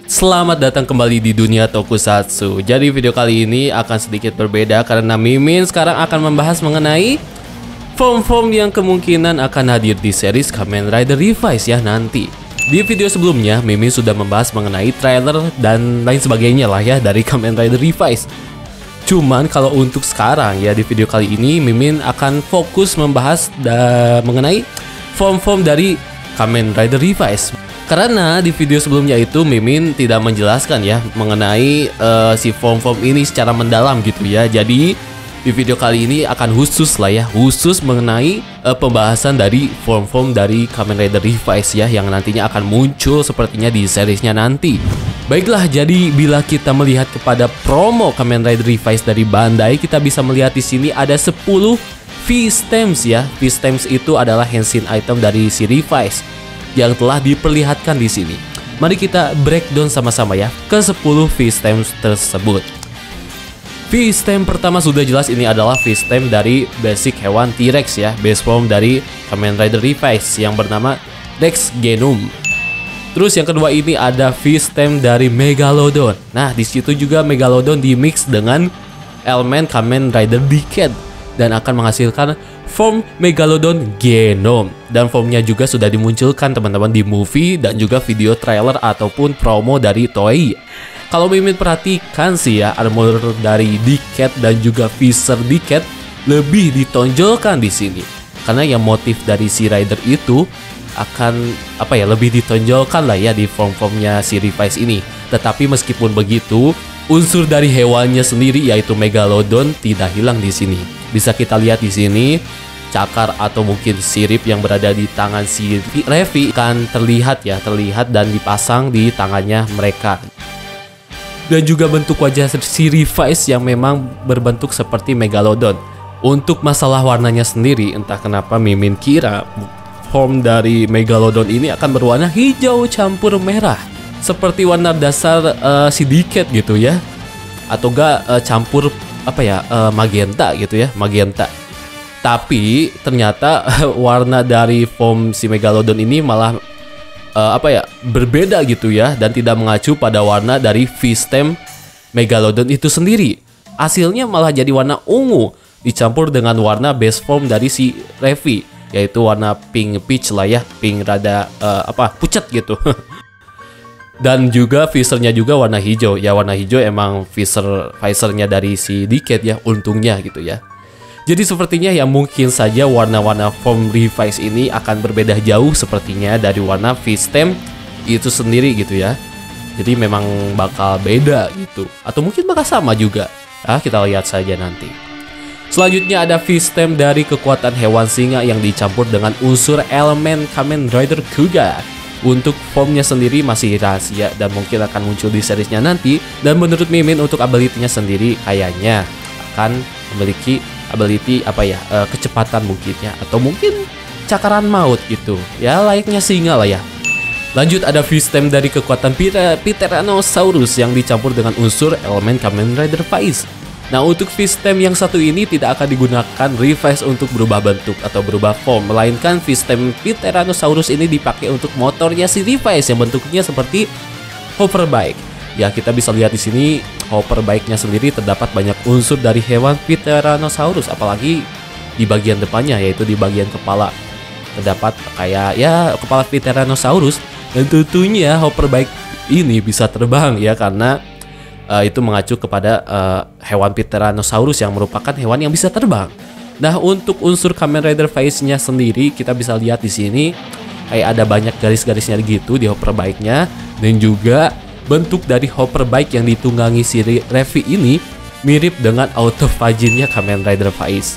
Selamat datang kembali di dunia Tokusatsu. Jadi video kali ini akan sedikit berbeda karena Mimin sekarang akan membahas mengenai form-form yang kemungkinan akan hadir di series Kamen Rider Revice ya nanti. Di video sebelumnya Mimin sudah membahas mengenai trailer dan lain sebagainya lah ya dari Kamen Rider Revice. Cuman kalau untuk sekarang ya di video kali ini Mimin akan fokus membahas mengenai form-form dari Kamen Rider Revice. Karena di video sebelumnya itu Mimin tidak menjelaskan ya mengenai si form-form ini secara mendalam gitu ya. Jadi di video kali ini akan khusus lah ya, khusus mengenai pembahasan dari form-form dari Kamen Rider Revice ya, yang nantinya akan muncul sepertinya di seriesnya nanti. Baiklah, jadi bila kita melihat kepada promo Kamen Rider Revice dari Bandai, kita bisa melihat di sini ada 10 V-Stamps ya. V-Stamps itu adalah henshin item dari si Revice yang telah diperlihatkan di sini. Mari kita breakdown sama-sama ya ke 10 V-Stamps tersebut. V-Stamp pertama sudah jelas ini adalah V-Stamp dari basic hewan T-Rex ya, base form dari Kamen Rider Revice yang bernama Rex Genum. Terus yang kedua ini ada V-Stamp dari Megalodon. Nah, di situ juga Megalodon dimix dengan elemen Kamen Rider Decade dan akan menghasilkan form Megalodon Genome, dan formnya juga sudah dimunculkan teman-teman di movie dan juga video trailer ataupun promo dari Toei. Kalau Mimin perhatikan sih ya, armor dari Decade dan juga Visor Decade lebih ditonjolkan di sini karena yang motif dari si Rider itu akan lebih ditonjolkan lah ya di form-formnya si Revice ini. Tetapi meskipun begitu, unsur dari hewannya sendiri yaitu Megalodon tidak hilang di sini. Bisa kita lihat di sini cakar atau mungkin sirip yang berada di tangan si Revi akan terlihat dan dipasang di tangannya mereka. Dan juga bentuk wajah si Revice yang memang berbentuk seperti Megalodon. Untuk masalah warnanya sendiri, entah kenapa Mimin kira form dari Megalodon ini akan berwarna hijau campur merah seperti warna dasar si Decade gitu ya, atau enggak campur magenta gitu ya, magenta. Tapi ternyata warna dari form si Megalodon ini malah berbeda gitu ya, dan tidak mengacu pada warna dari V-Stamp Megalodon itu sendiri. Hasilnya malah jadi warna ungu dicampur dengan warna base form dari si Revi, yaitu warna pink peach lah ya, pink rada pucat gitu. Dan juga visornya juga warna hijau. Ya warna hijau emang visornya dari si Decade ya, untungnya gitu ya. Jadi sepertinya ya mungkin saja warna-warna form Revice ini akan berbeda jauh sepertinya dari warna V-Stamp itu sendiri gitu ya. Jadi memang bakal beda gitu, atau mungkin bakal sama juga. Kita lihat saja nanti. Selanjutnya ada V-Stamp dari kekuatan hewan singa yang dicampur dengan unsur elemen Kamen Rider Kuga. Untuk formnya sendiri masih rahasia dan mungkin akan muncul di seriesnya nanti. Dan menurut Mimin untuk ability-nya sendiri kayaknya akan memiliki ability kecepatan mungkin ya, atau mungkin cakaran maut gitu ya, layaknya singa lah ya. Lanjut ada V-Stamp dari kekuatan Pteranosaurus yang dicampur dengan unsur elemen Kamen Rider Faiz. Nah, untuk V-Stamp yang satu ini tidak akan digunakan Revice untuk berubah bentuk atau berubah form, melainkan V-Stamp Pteranosaurus ini dipakai untuk motornya si Revice yang bentuknya seperti hoverbike. Ya, kita bisa lihat di sini hoverbike-nya sendiri terdapat banyak unsur dari hewan Pteranosaurus, apalagi di bagian depannya yaitu di bagian kepala. Terdapat kayak ya kepala Pteranosaurus, dan tentunya hoverbike ini bisa terbang ya karena itu mengacu kepada hewan Pteranosaurus yang merupakan hewan yang bisa terbang. Nah, untuk unsur Kamen Rider Faiz-nya sendiri kita bisa lihat di sini kayak ada banyak garis-garisnya gitu di hoverbike-nya, dan juga bentuk dari hoverbike yang ditunggangi si Revi ini mirip dengan autophagy-nya Kamen Rider Faiz.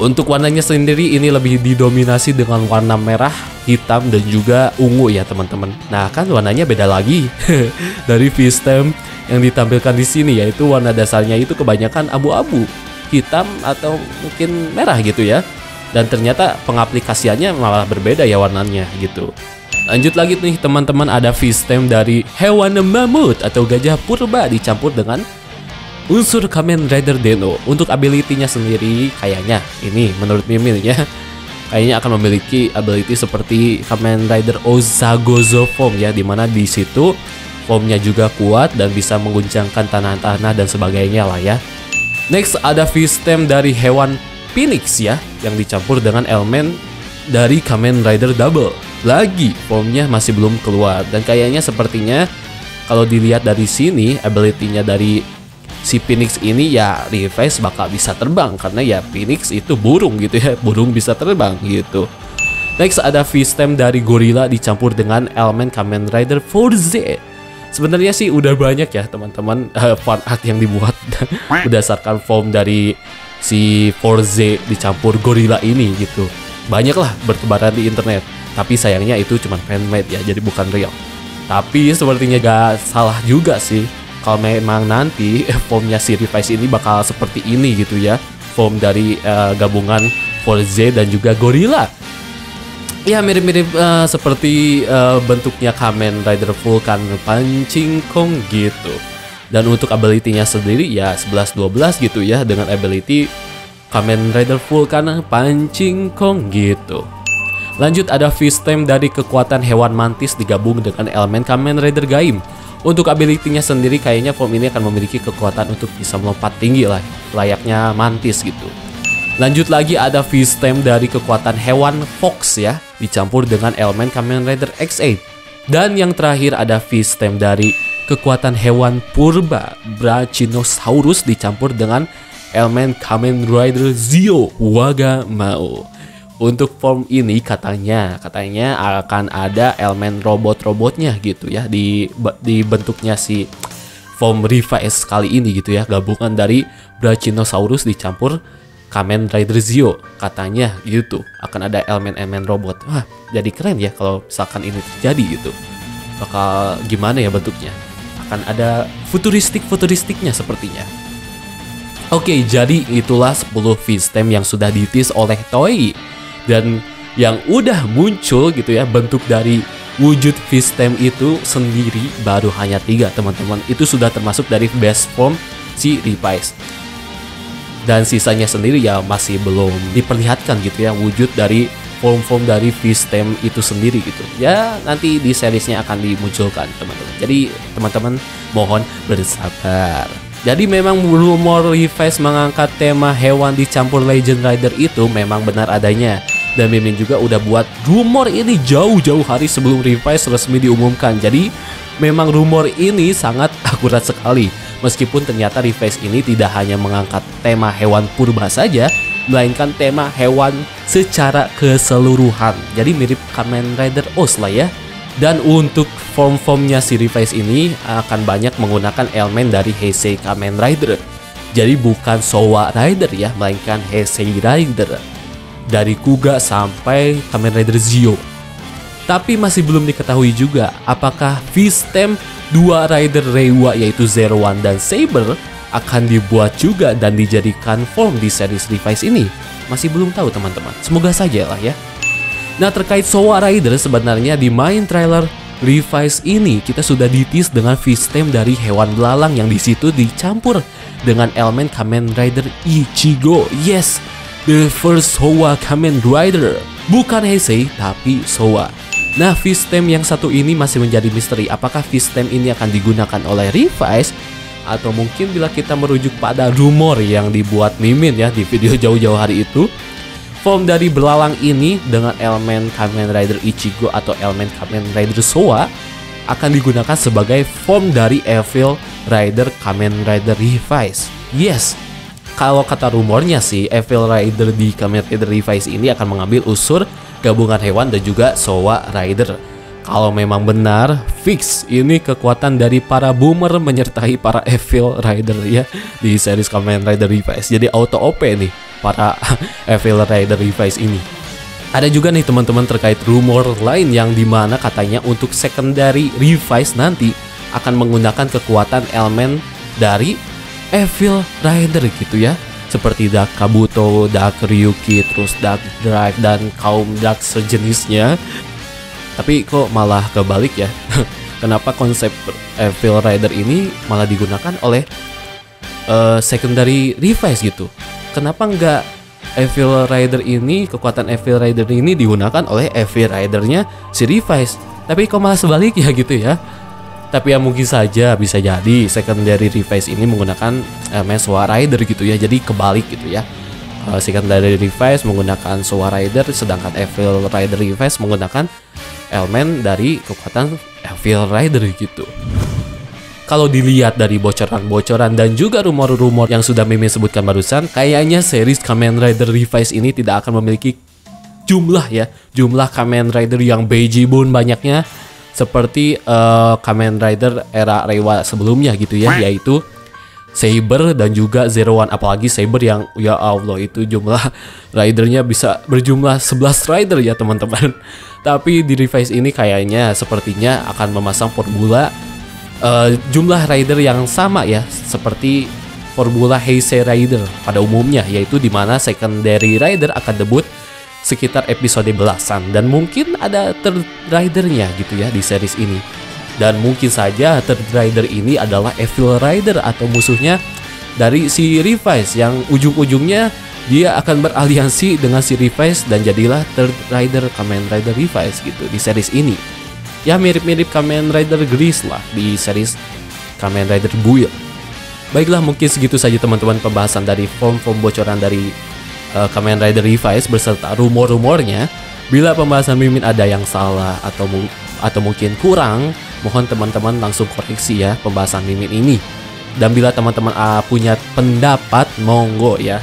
Untuk warnanya sendiri ini lebih didominasi dengan warna merah, hitam, dan juga ungu ya teman-teman. Nah, kan warnanya beda lagi dari V-Stamp yang ditampilkan di sini, yaitu warna dasarnya itu kebanyakan abu-abu, hitam atau mungkin merah gitu ya. Dan ternyata pengaplikasiannya malah berbeda ya warnanya gitu. Lanjut lagi nih teman-teman, ada V-Stamp dari hewan mamut atau gajah purba dicampur dengan unsur Kamen Rider Deno. Untuk ability-nya sendiri kayaknya ini menurut Mimin ya kayaknya akan memiliki ability seperti Kamen Rider Ozagozo Form ya, dimana di situ formnya juga kuat dan bisa mengguncangkan tanah-tanah dan sebagainya lah ya. Next ada V-Stem dari hewan Phoenix ya, yang dicampur dengan elemen dari Kamen Rider Double. Lagi formnya masih belum keluar, dan kayaknya sepertinya kalau dilihat dari sini ability-nya dari si Phoenix ini ya Revice bakal bisa terbang, karena ya Phoenix itu burung gitu ya, burung bisa terbang gitu. Next ada V-Stem dari Gorilla dicampur dengan elemen Kamen Rider 4Z. Sebenarnya sih udah banyak ya teman-teman fan art yang dibuat berdasarkan form dari si 4Z dicampur Gorilla ini gitu. Banyak lah bertebaran di internet, tapi sayangnya itu cuma fanmade ya, jadi bukan real. Tapi sepertinya gak salah juga sih kalau memang nanti formnya si Revice ini bakal seperti ini gitu ya, form dari gabungan 4Z dan juga Gorilla. Ya mirip-mirip seperti bentuknya Kamen Rider Vulcan Punching Kong gitu. Dan untuk ability-nya sendiri ya 11-12 gitu ya, dengan ability Kamen Rider Vulcan Punching Kong gitu. Lanjut ada V-Stem dari kekuatan hewan mantis digabung dengan elemen Kamen Rider Gaim. Untuk ability-nya sendiri kayaknya form ini akan memiliki kekuatan untuk bisa melompat tinggi lah, layaknya mantis gitu. Lanjut lagi ada V-Stem dari kekuatan hewan Fox ya, dicampur dengan elemen Kamen Rider X8. Dan yang terakhir ada V-Stem dari kekuatan hewan purba Brachiosaurus dicampur dengan elemen Kamen Rider Zio Wagamao. Untuk form ini katanya akan ada elemen robot-robotnya gitu ya, di bentuknya si form Revice kali ini gitu ya, gabungan dari Brachiosaurus dicampur Kamen Rider Zio, katanya gitu akan ada elemen-elemen robot. Wah, jadi keren ya kalau misalkan ini terjadi gitu. Bakal gimana ya bentuknya? Akan ada futuristiknya sepertinya. Oke, jadi itulah 10 V-Stem yang sudah ditis oleh Toei. Dan yang udah muncul gitu ya, bentuk dari wujud V-Stem itu sendiri baru hanya 3 teman-teman. Itu sudah termasuk dari base form si Revice. Dan sisanya sendiri ya masih belum diperlihatkan gitu ya, wujud dari form-form dari V-Stem itu sendiri gitu. Ya nanti di seriesnya akan dimunculkan teman-teman. Jadi teman-teman mohon bersabar. Jadi memang rumor Revice mengangkat tema hewan dicampur Legend Rider itu memang benar adanya. Dan Mimin juga udah buat rumor ini jauh-jauh hari sebelum Revice resmi diumumkan. Jadi memang rumor ini sangat akurat sekali. Meskipun ternyata Revice ini tidak hanya mengangkat tema hewan purba saja, melainkan tema hewan secara keseluruhan. Jadi mirip Kamen Rider Oz lah ya. Dan untuk form-formnya si Revice ini akan banyak menggunakan elemen dari Heisei Kamen Rider. Jadi bukan Showa Rider ya, melainkan Heisei Rider. Dari Kuga sampai Kamen Rider Zio. Tapi masih belum diketahui juga apakah V-Stem 2 Rider Reiwa yaitu Zero One dan Saber akan dibuat juga dan dijadikan form di series Revice ini. Masih belum tahu teman-teman, semoga saja lah ya. Nah terkait Showa Rider, sebenarnya di main trailer Revice ini kita sudah ditis dengan V-Stem dari hewan belalang yang disitu dicampur dengan elemen Kamen Rider Ichigo. Yes, the first Showa Kamen Rider, bukan Heisei tapi Showa. Nah, V-Stem yang satu ini masih menjadi misteri. Apakah V-Stem ini akan digunakan oleh Revice? Atau mungkin bila kita merujuk pada rumor yang dibuat Mimin ya di video jauh-jauh hari itu, form dari belalang ini dengan elemen Kamen Rider Ichigo atau elemen Kamen Rider Showa akan digunakan sebagai form dari Evil Rider Kamen Rider Revice. Yes, kalau kata rumornya sih, Evil Rider di Kamen Rider Revice ini akan mengambil unsur gabungan hewan dan juga Showa Rider. Kalau memang benar, fix ini kekuatan dari para boomer menyertai para Evil Rider ya di series Kamen Rider Revice. Jadi auto OP nih para Evil Rider Revice ini. Ada juga nih teman-teman terkait rumor lain yang dimana katanya untuk secondary Revice nanti akan menggunakan kekuatan elemen dari Evil Rider gitu ya, seperti Dark Kabuto, Dark Ryuki, terus Dark Drive dan kaum Dark sejenisnya. Tapi kok malah kebalik ya? Kenapa konsep Evil Rider ini malah digunakan oleh secondary Revice gitu? Kenapa nggak Evil Rider ini, kekuatan Evil Rider ini digunakan oleh Evil Ridernya si Revice. Tapi kok malah sebalik ya gitu ya. Tapi ya mungkin saja bisa jadi secondary Revice ini menggunakan elemen Showa Rider gitu ya. Jadi kebalik gitu ya. Secondary Revice menggunakan Showa Rider, sedangkan Evil Rider Revice menggunakan elemen dari kekuatan Evil Rider gitu. Kalau dilihat dari bocoran-bocoran dan juga rumor-rumor yang sudah Mimin sebutkan barusan, kayaknya series Kamen Rider Revice ini tidak akan memiliki jumlah Kamen Rider yang bejibun banyaknya seperti Kamen Rider era Reiwa sebelumnya gitu ya, yaitu Saber dan juga Zero One. Apalagi Saber yang ya Allah itu jumlah ridernya bisa berjumlah 11 rider ya teman-teman. Tapi di Revice ini kayaknya sepertinya akan memasang formula jumlah rider yang sama ya, seperti formula Heisei Rider pada umumnya, yaitu dimana secondary rider akan debut sekitar episode belasan dan mungkin ada third ridernya gitu ya di series ini. Dan mungkin saja third rider ini adalah Evil Rider atau musuhnya dari si Revice yang ujung-ujungnya dia akan beraliansi dengan si Revice dan jadilah third rider Kamen Rider Revice gitu di series ini. Ya mirip-mirip Kamen Rider Gris lah di series Kamen Rider Build. Baiklah, mungkin segitu saja teman-teman pembahasan dari form-form bocoran dari Kamen Rider Revice beserta rumor-rumornya. Bila pembahasan Mimin ada yang salah atau mungkin kurang, mohon teman-teman langsung koreksi ya pembahasan Mimin ini. Dan bila teman-teman punya pendapat, monggo ya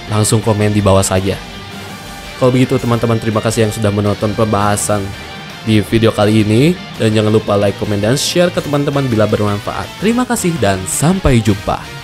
langsung komen di bawah saja. Kalau begitu teman-teman, terima kasih yang sudah menonton pembahasan di video kali ini, dan jangan lupa like, komen, dan share ke teman-teman bila bermanfaat. Terima kasih dan sampai jumpa.